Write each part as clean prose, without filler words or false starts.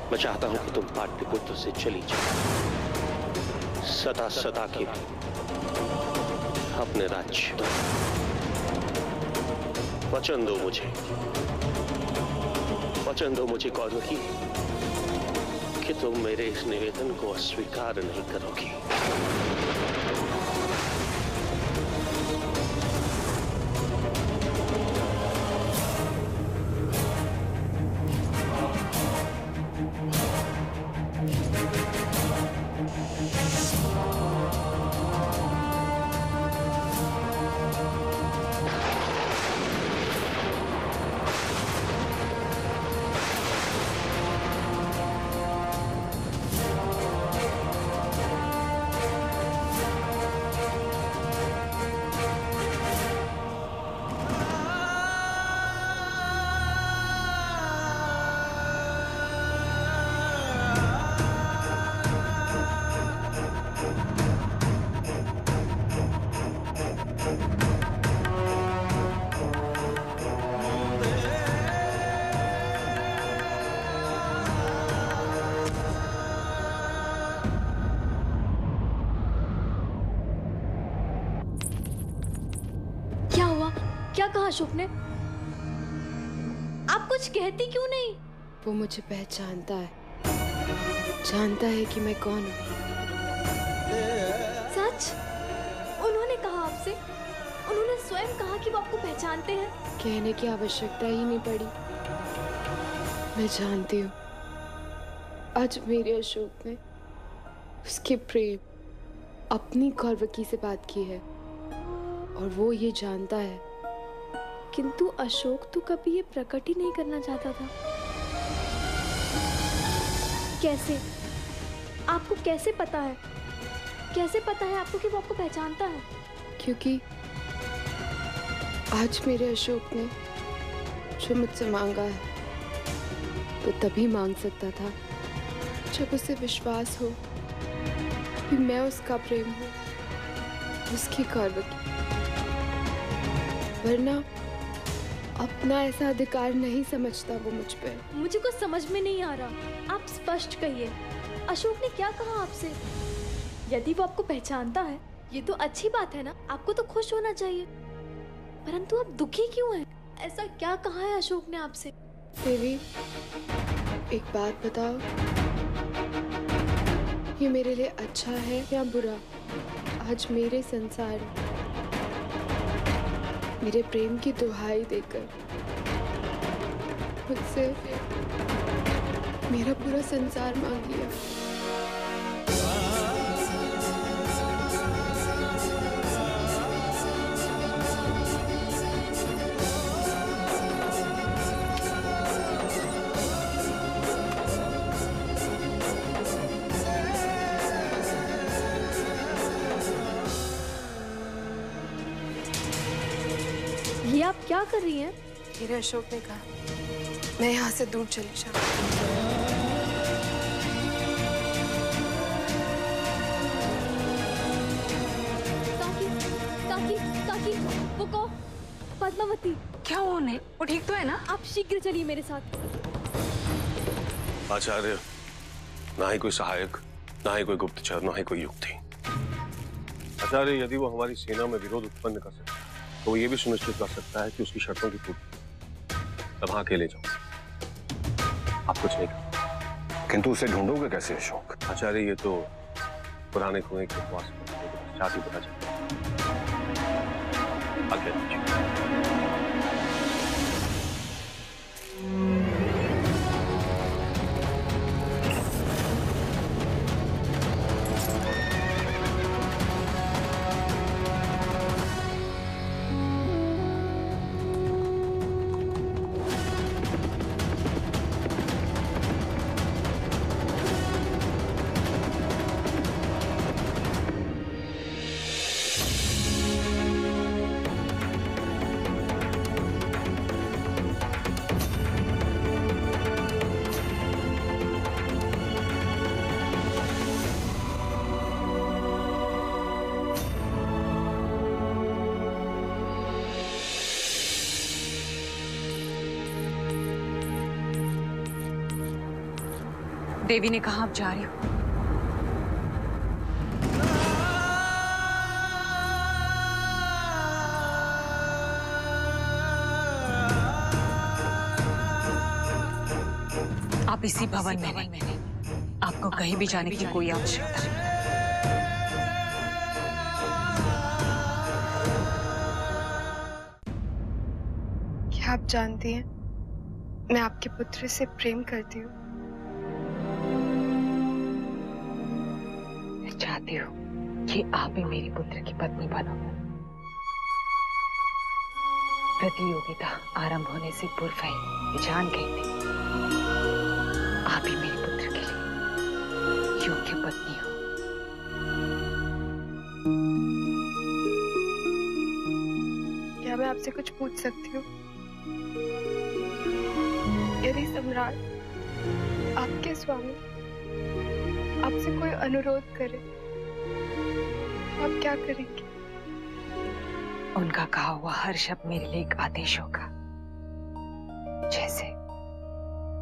मैं चाहता हूं कि तुम पाटलिपुत्र से चली जाओ, सदा सदा के लिए अपने राज्य। वचन दो मुझे, वचन दो मुझे कौरवी कि तुम मेरे इस निवेदन को अस्वीकार नहीं करोगी। क्या कहा अशोक ने? आप कुछ कहती क्यों नहीं? वो मुझे पहचानता है, जानता है कि मैं कौन हूँ। सच? उन्होंने कहा आपसे? उन्होंने स्वयं कहा कि वो आपको पहचानते हैं? कहने की आवश्यकता ही नहीं पड़ी, मैं जानती हूँ। आज मेरे अशोक ने उसके प्रेम अपनी कौरवकी से बात की है और वो ये जानता है। किंतु अशोक तो कभी ये प्रकट ही नहीं करना चाहता था। कैसे? आपको कैसे पता है? कैसे पता है आपको कि वो आपको पहचानता है? क्योंकि आज मेरे अशोक ने जो मुझसे मांगा है वो तभी मांग सकता था जब उसे विश्वास हो कि मैं उसका प्रेम हूँ, उसकी कौरवकी। वरना अपना ऐसा अधिकार नहीं समझता वो मुझ पे। मुझे कुछ समझ में नहीं आ रहा, आप स्पष्ट कहिए। अशोक ने क्या कहा आपसे? यदि वो आपको पहचानता है ये तो अच्छी बात है ना, आपको तो खुश होना चाहिए। परंतु आप दुखी क्यों हैं? ऐसा क्या कहा है अशोक ने आपसे? देवी, एक बात बताओ, ये मेरे लिए अच्छा है या बुरा? आज मेरे संसार में मेरे प्रेम की दुहाई देकर मुझसे मेरा पूरा संसार मांग लिया। ये आप क्या कर रही हैं? मेरे अशोक ने कहा मैं यहाँ से दूर चली जाऊँ। काकी, काकी, काकी, वो कौन? पद्मावती। क्या हुआ उन्हें? वो ठीक तो है ना? आप शीघ्र चलिए मेरे साथ। आचार्य, ना ही कोई सहायक, ना ही कोई गुप्तचर, ना ही कोई युक्ति। आचार्य, यदि वो हमारी सेना में विरोध उत्पन्न कर सकता है तो वो ये भी सुनिश्चित कर सकता है कि उसकी शर्तों की पूर्ति। तब हाँ अकेले जाओ, आप कुछ नहीं कर। किंतु उसे ढूंढोगे कैसे अशोक? आचार्य, ये तो पुराने कुएं के पास पश्चात ही पता चलता है। आगे लीजिए। देवी ने कहा आप जा रही हो। आप इसी भवन में नहीं, आपको कहीं भी जाने की कोई आवश्यकता नहीं। क्या आप जानती हैं मैं आपके पुत्र से प्रेम करती हूँ। मैं चाहती हूँ कि आप भी मेरी पुत्र की पत्नी बनो। प्रतियोगिता आरंभ होने से पूर्व ही जान गई थी आप ही मेरे पुत्र के लिए योग्य पत्नी हो। क्या मैं आपसे कुछ पूछ सकती हूँ? यदि सम्राट आपके स्वामी आपसे कोई अनुरोध करे तो आप क्या करेंगे? उनका कहा हुआ हर शब्द मेरे लिए एक आदेश होगा, जैसे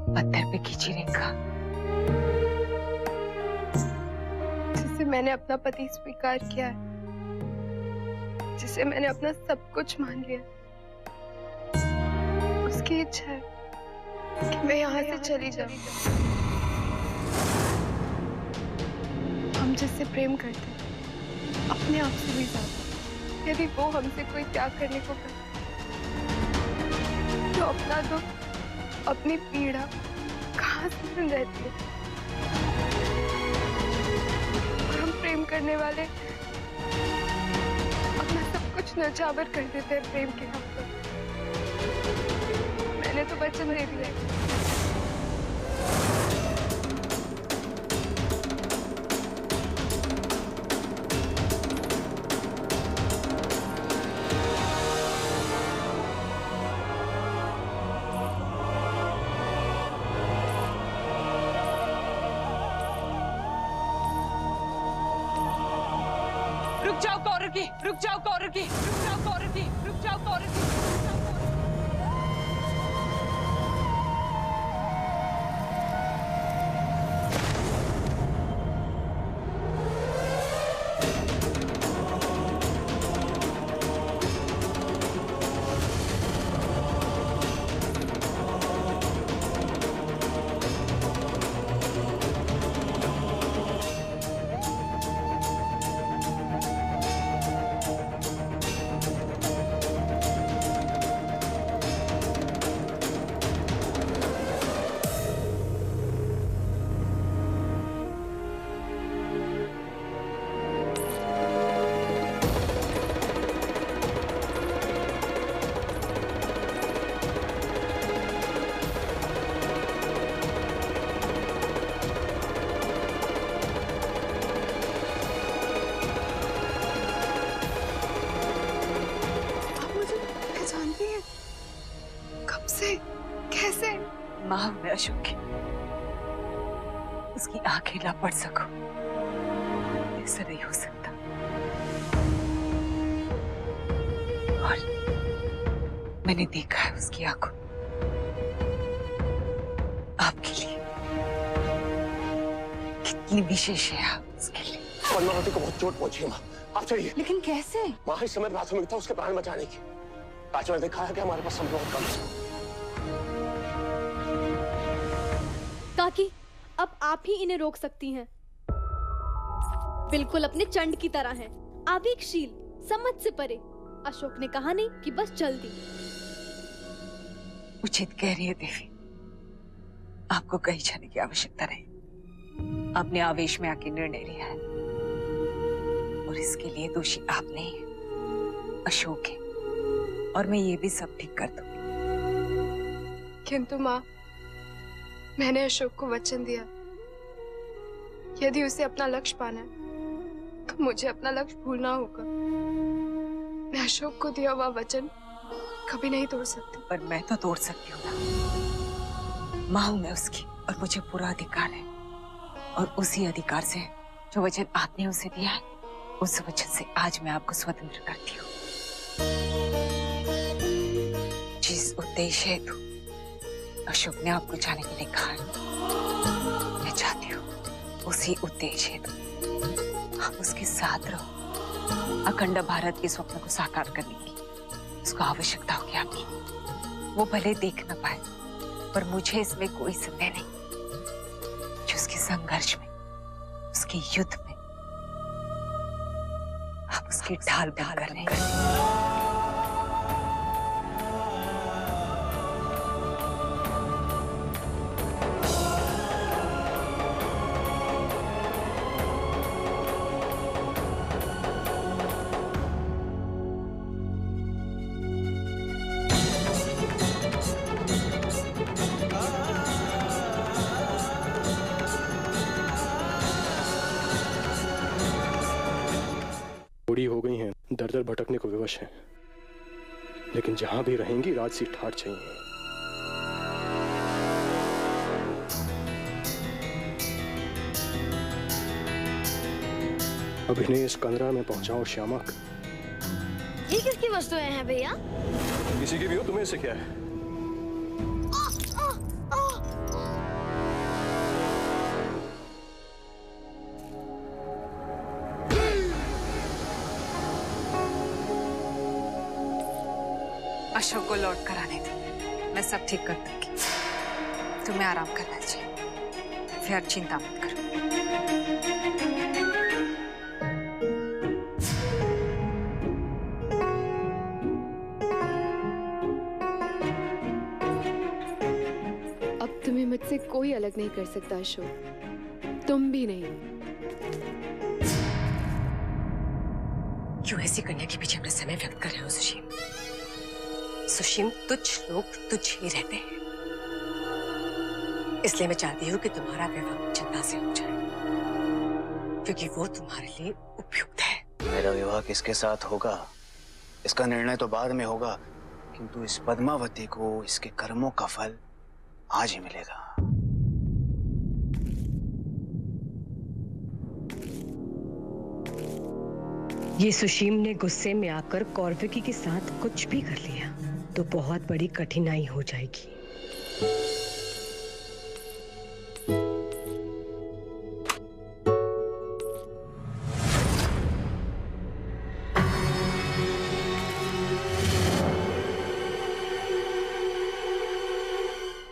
पत्थर पे खींची रेखा। जिसे मैंने अपना पति स्वीकार किया है, जिसे मैंने अपना सब कुछ मान लिया, उसकी इच्छा है कि मैं यहाँ से चली जाऊं। हम जिससे प्रेम करते हैं अपने आप से भी ज्यादा, यदि वो हमसे कोई त्याग करने को कहे तो अपना दुख अपनी पीड़ा कहाँ से सुन रहती है। और हम प्रेम करने वाले अपना सब कुछ न्यौछावर कर देते हैं प्रेम के नाम पर। मैंने तो वचन दे दिया है। रुक जाओ कौरकी, रुक जाओ कौरकी, रुक जाओ कौरकी, रुक जाओ कौरकी। कैसे? माँ मैं अशोक की उसकी आंखें ना पड़ सको, ऐसा नहीं हो सकता। और मैंने देखा है उसकी आंखों आपके लिए कितनी विशेष है आप उसके लिए। पद्मावती को बहुत चोट पहुंची है माँ, आप चलिए। लेकिन कैसे? माँ इस समय प्राथमिकता उसके प्राण बचाने की। आज मैंने देखा है कि हमारे पास समय बहुत कम है। काकी, अब आप ही इन्हें रोक सकती हैं। बिल्कुल अपने चंड की तरह हैं, आवेगशील, समझ से परे। अशोक ने कहा नहीं कि बस चल दी। उचित कह रही है देवी, आपको कहीं जाने की आवश्यकता नहीं। आपने आवेश में आके निर्णय लिया है और इसके लिए दोषी आप नहीं है, अशोक है। और मैं ये भी सब ठीक कर दूंगी। किंतु माँ, मैंने अशोक को वचन दिया, यदि उसे अपना लक्ष्य पाना है तो मुझे अपना लक्ष्य भूलना होगा। मैं अशोक को दिया हुआ वचन कभी नहीं तोड़ सकती। पर मैं तो तोड़ सकती हूँ ना, माँ हूं मैं उसकी और मुझे पूरा अधिकार है। और उसी अधिकार से जो वचन आपने उसे दिया है, उस वचन से आज मैं आपको स्वतंत्र करती हूँ। जिस उद्देश्य हेतु अशोक ने आपको जाने के लिए कहा, मैं चाहती हूँ उसी उद्देश्य हेतु आप उसके साथ रहो। अखंड भारत के स्वप्न को साकार करने की उसको आवश्यकता होगी आपकी। वो भले देख न पाए पर मुझे इसमें कोई संदेह नहीं कि उसके संघर्ष में, उसके युद्ध में आप उसकी ढाल कर रहे हैं। बूढ़ी हो गई हैं, दर दर भटकने को विवश हैं, लेकिन जहां भी रहेंगी राज सी ठाठ चाहिए। अब इन्हें इस कमरा में पहुंचाओ श्यामा। ये किसकी वस्तुएं हैं भैया? किसी की भी हो, तुम्हें इससे क्या है? अशोक को लौट कर आने दे, मैं सब ठीक कर दूंगी। तुम्हें आराम करना चाहिए, फिर चिंता मत करो। अब तुम्हें मुझसे कोई अलग नहीं कर सकता अशोक, तुम भी नहीं। क्यों ऐसी करने के पीछे अपना समय व्यक्त कर रहे हो सुशीम? सुशीम, तुच्छ लोग तुच्छ ही रहते हैं, इसलिए मैं चाहती हूँ कि तुम्हारा विवाह चिंता से हो जाए, क्योंकि वो तुम्हारे लिए उपयुक्त है। मेरा विवाह किसके साथ होगा इसका निर्णय तो बाद में होगा, किंतु इस पद्मावती को इसके कर्मों का फल आज ही मिलेगा। ये सुशीम ने गुस्से में आकर कौरविकी के साथ कुछ भी कर लिया तो बहुत बड़ी कठिनाई हो जाएगी।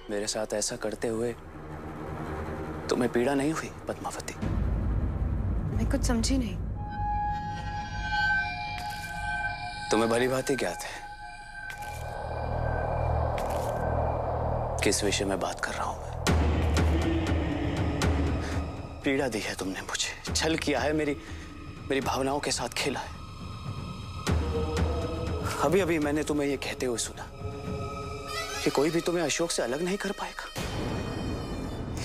मेरे साथ ऐसा करते हुए तुम्हें पीड़ा नहीं हुई पद्मावती? मैं कुछ समझी नहीं। तुम्हें भली भांति ज्ञात है किस विषय में बात कर रहा हूं मैं। पीड़ा दी है तुमने मुझे, छल किया है, मेरी भावनाओं के साथ खेला है। अभी अभी मैंने तुम्हें ये कहते हुए सुना कि कोई भी तुम्हें अशोक से अलग नहीं कर पाएगा।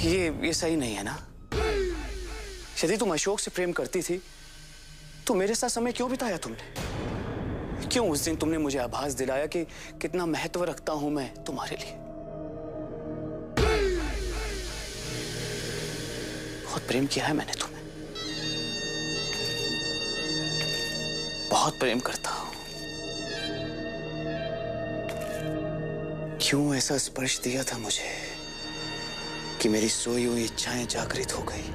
ये सही नहीं है ना? यदि तुम अशोक से प्रेम करती थी तो मेरे साथ समय क्यों बिताया तुमने? क्यों उस दिन तुमने मुझे आभास दिलाया कि कितना महत्व रखता हूं मैं तुम्हारे लिए? बहुत प्रेम किया है मैंने तुम्हें, बहुत प्रेम करता हूं। क्यों ऐसा स्पर्श दिया था मुझे कि मेरी सोई हुई इच्छाएं जागृत हो गई?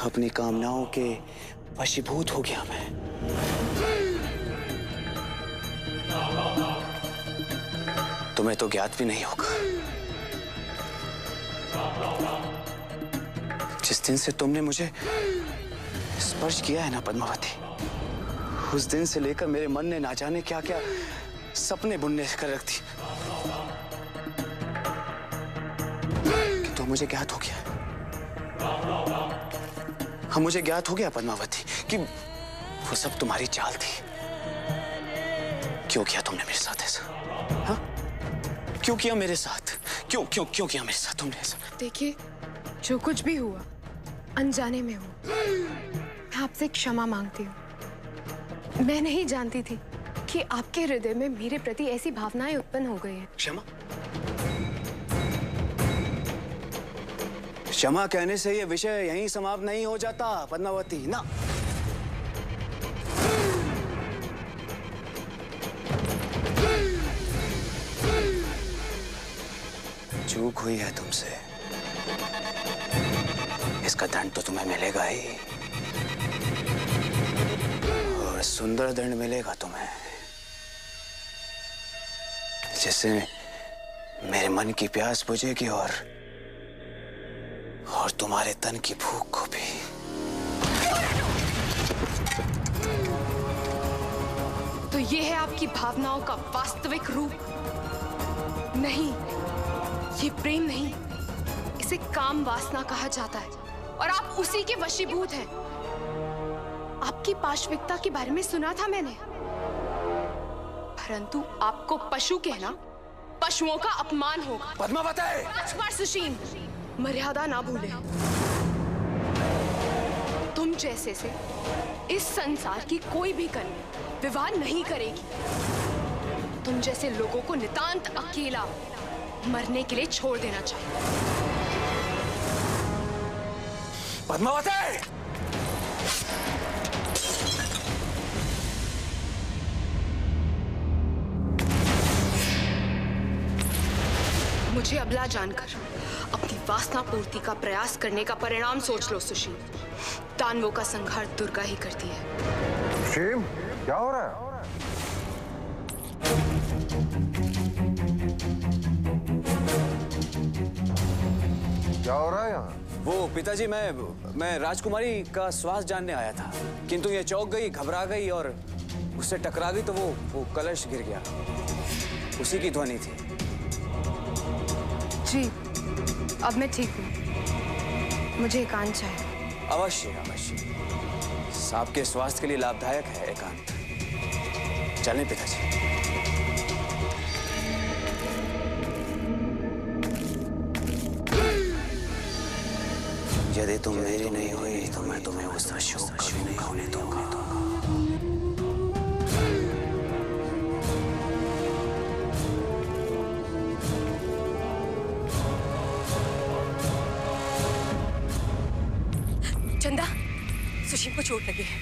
अपनी कामनाओं के वशीभूत हो गया मैं। तुम्हें तो ज्ञात भी नहीं होगा, जिस दिन से तुमने मुझे स्पर्श किया है ना पद्मावती, उस दिन से लेकर मेरे मन ने ना जाने क्या क्या सपने बुनने कर रख दी। कि तो मुझे ज्ञात हो गया, हाँ मुझे ज्ञात हो गया पद्मावती कि वो सब तुम्हारी चाल थी। क्यों किया तुमने मेरे साथ ऐसा? हाँ? क्यों किया मेरे साथ? क्यों क्यों क्यों किया मेरे साथ तुमने ऐसा? देखिए, जो कुछ भी हुआ अनजाने में हुआ। मैं आपसे क्षमा मांगती हूँ। मैं नहीं जानती थी कि आपके हृदय में मेरे प्रति ऐसी भावनाएं उत्पन्न हो गई हैं। क्षमा? क्षमा कहने से ये विषय यहीं समाप्त नहीं हो जाता पद्मावती ना। चूक हुई है तुमसे, इसका दंड तो तुम्हें मिलेगा ही, और सुंदर दंड मिलेगा तुम्हें, जिससे मेरे मन की प्यास बुझेगी और तुम्हारे तन की भूख को भी। तो ये है आपकी भावनाओं का वास्तविक रूप? नहीं, ये प्रेम नहीं, इसे काम वासना कहा जाता है, और आप उसी के वशीभूत हैं। आपकी पाशविकता के बारे में सुना था मैंने, परंतु आपको पशु कहना पशुओं का अपमान होगा। पद्मावती! सुशील, मर्यादा ना भूले। तुम जैसे से इस संसार की कोई भी कन्या विवाह नहीं करेगी। तुम जैसे लोगों को नितांत अकेला मरने के लिए छोड़ देना चाहिए। पद्मावती! मुझे अबला जानकर अपनी वासना पूर्ति का प्रयास करने का परिणाम सोच लो सुशील। दानवों का संहार दुर्गा ही करती है। सुशील, क्या हो रहा है? क्या हो रहा है यहाँ? वो पिताजी, मैं राजकुमारी का स्वास्थ्य जानने आया था, किंतु ये चौंक गई, घबरा गई और उससे टकरा गई तो वो कलश गिर गया। उसी की ध्वनि थी। जी, अब मैं ठीक हूँ। मुझे एकांत चाहिए। अवश्य अवश्य, आपके स्वास्थ्य के लिए लाभदायक है एकांत। चलें पिताजी। यदि तुम मेरी नहीं हुई तो मैं तुम्हें उस अशोक कभी नहीं होने दूंगा। चंदा, सुशील को चोट लगी है,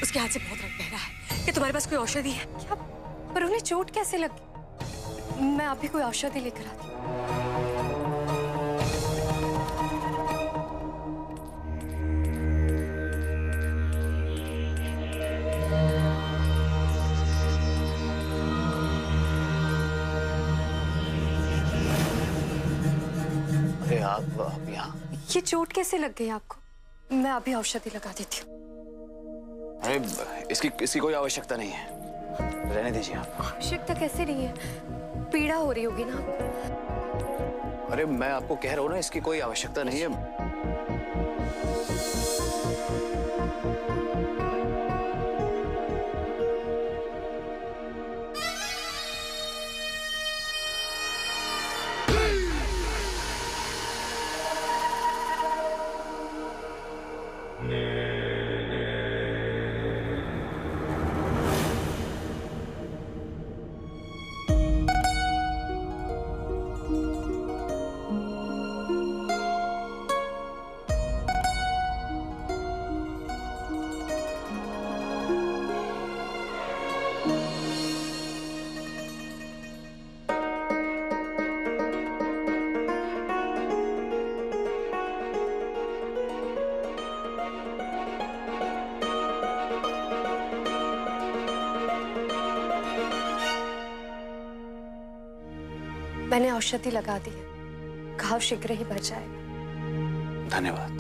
उसके हाथ से बहुत रक्त बह रहा है। क्या तुम्हारे पास कोई औषधि है? क्या? पर उन्हें चोट कैसे लगी? मैं अभी कोई औषधि लेकर आती हूँ। अरे आप यहाँ? ये चोट कैसे लग गई आपको? मैं अभी औषधि लगा देती हूँ। अरे इसकी कोई आवश्यकता नहीं है, रहने दीजिए आप। आवश्यकता कैसे नहीं है? पीड़ा हो रही होगी ना आपको? अरे मैं आपको कह रहा हूँ ना, इसकी कोई आवश्यकता नहीं है। मैंने औषधि लगा दी है, घाव शीघ्र ही भर जाएगा। धन्यवाद।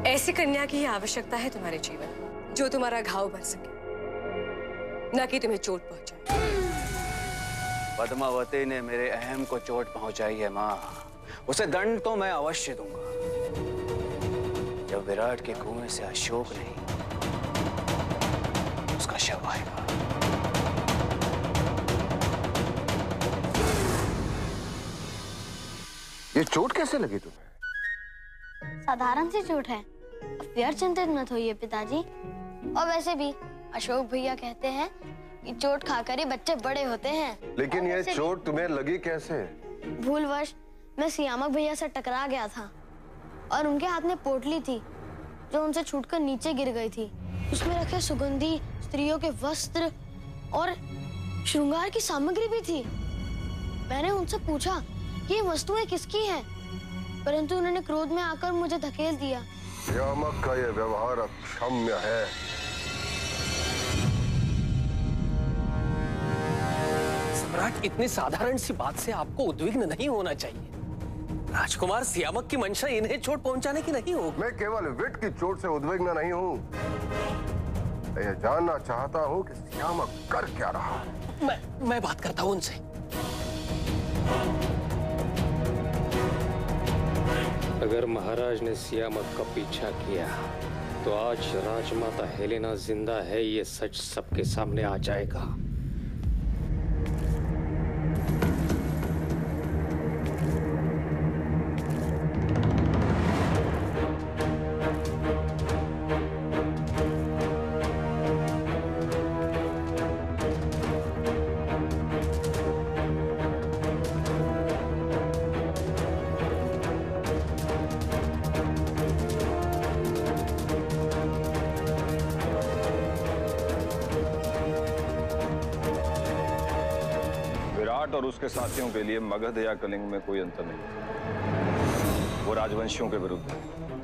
ऐसी कन्या की ही आवश्यकता है तुम्हारे जीवन में, जो तुम्हारा घाव भर सके, न कि तुम्हें चोट पहुंचाए। पद्मावती ने मेरे अहम को चोट पहुंचाई है माँ, उसे दंड तो मैं अवश्य दूंगा। जब विराट के कुएं से अशोक नहीं, उसका शव आएगा। ये चोट कैसे लगी तुम्हें? साधारण सी चोट है, व्यर्थ चिंतित मत होइए पिताजी। और वैसे भी अशोक भैया कहते हैं कि चोट खाकर ही बच्चे बड़े होते हैं। लेकिन ये चोट तुम्हें लगी कैसे? भूलवश मैं सियामक भैया से टकरा गया था और उनके हाथ में पोटली थी जो उनसे छूटकर नीचे गिर गई थी। उसमें रखे सुगंधी स्त्रियों के वस्त्र और श्रृंगार की सामग्री भी थी। मैंने उनसे पूछा कि ये वस्तुएं किसकी हैं, परंतु उन्होंने क्रोध में आकर मुझे धकेल दिया। सियामक का यह व्यवहार अक्षम्य है। सम्राट, इतनी साधारण सी बात से आपको उद्विग्न नहीं होना चाहिए। राजकुमार सियामक की मंशा इन्हें चोट पहुंचाने की नहीं होगी। मैं केवल विट की चोट से उद्विग्न नहीं हूँ, मैं यह जानना चाहता हूँ कि सियामक कर क्या रहा है। मैं बात करता हूँ उनसे। अगर महाराज ने सियामक का पीछा किया तो आज राजमाता हेलेना जिंदा है, ये सच सबके सामने आ जाएगा। और उसके साथियों के लिए मगध या कलिंग में कोई अंतर नहीं। वो राजवंशियों के विरुद्ध है,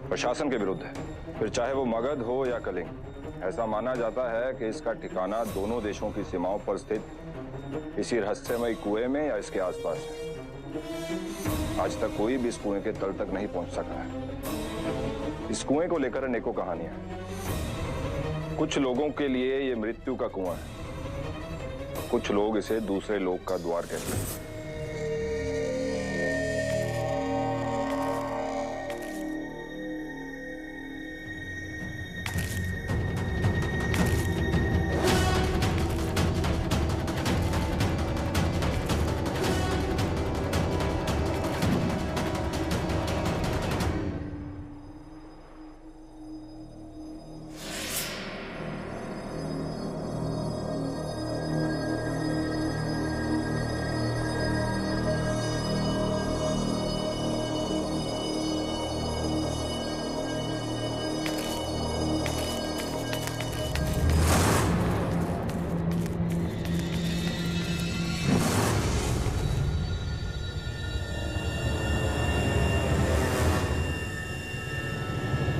प्रशासन के विरुद्ध है, फिर चाहे वो मगध हो या कलिंग। ऐसा माना जाता है कि इसका ठिकाना दोनों देशों की सीमाओं पर स्थित इसी रहस्यमय कुएं में या इसके आसपास है। आज तक कोई भी इस कुएं के तल तक नहीं पहुंच सका है। इस कुएं को लेकर अनेकों कहानियां हैं। कुछ लोगों के लिए ये मृत्यु का कुआं है, कुछ लोग इसे दूसरे लोक का द्वार कहते हैं।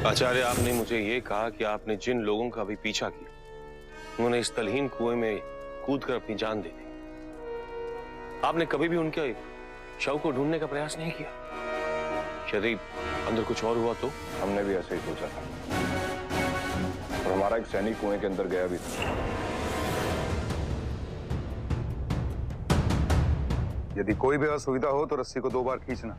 आचार्य, आपने मुझे ये कहा कि आपने जिन लोगों का भी पीछा किया उन्होंने इस तलहीन कुएं में कूदकर अपनी जान दे दी। आपने कभी भी उनके शव को ढूंढने का प्रयास नहीं किया? यदि अंदर कुछ और हुआ तो? हमने भी ऐसे ही सोचा था और हमारा एक सैनिक कुएं के अंदर गया भी था। यदि कोई भी असुविधा हो तो रस्सी को 2 बार खींचना।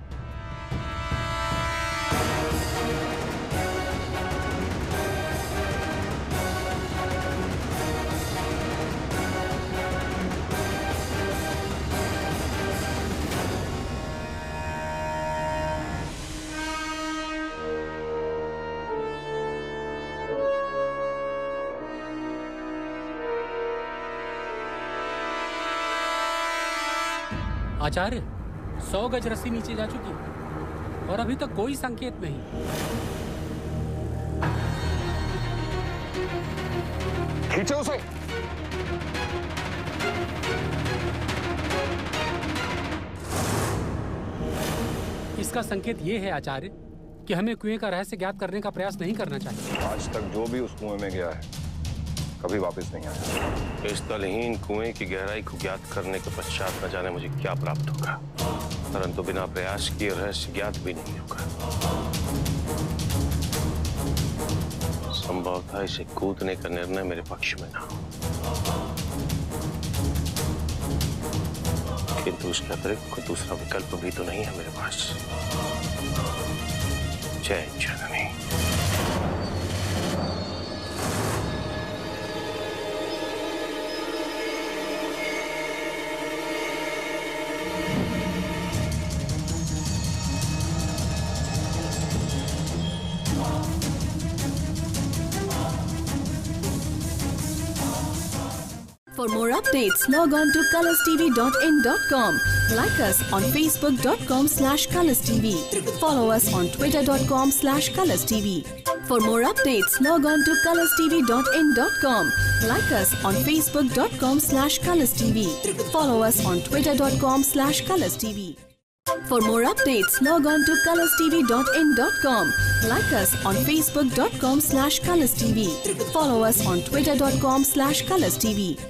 आचार्य, 100 गज रस्सी नीचे जा चुकी है और अभी तक कोई संकेत नहीं। खींचो उसे। इसका संकेत ये है आचार्य कि हमें कुएं का रहस्य ज्ञात करने का प्रयास नहीं करना चाहिए। आज तक जो भी उस कुएं में गया है कभी वापस नहीं आया। इस तलहीन कुएं की गहराई को ज्ञात करने के पश्चात न जाने मुझे क्या प्राप्त होगा, परंतु बिना प्रयास किए रहस्य ज्ञात भी नहीं होगा। संभव था इसे कूदने का निर्णय मेरे पक्ष में ना हो, किंतु उसके अतिरिक्त कोई दूसरा विकल्प भी तो नहीं है मेरे पास। जय जननी। For more updates, log on to colorstv.in.com. Like us on facebook.com/colorstv. Follow us on twitter.com/colorstv. For more updates, log on to colorstv.in.com. Like us on facebook.com/colorstv. Follow us on twitter.com/colorstv. For more updates, log on to colorstv.in.com. Like us on facebook.com/colorstv. Follow us on twitter.com/colorstv.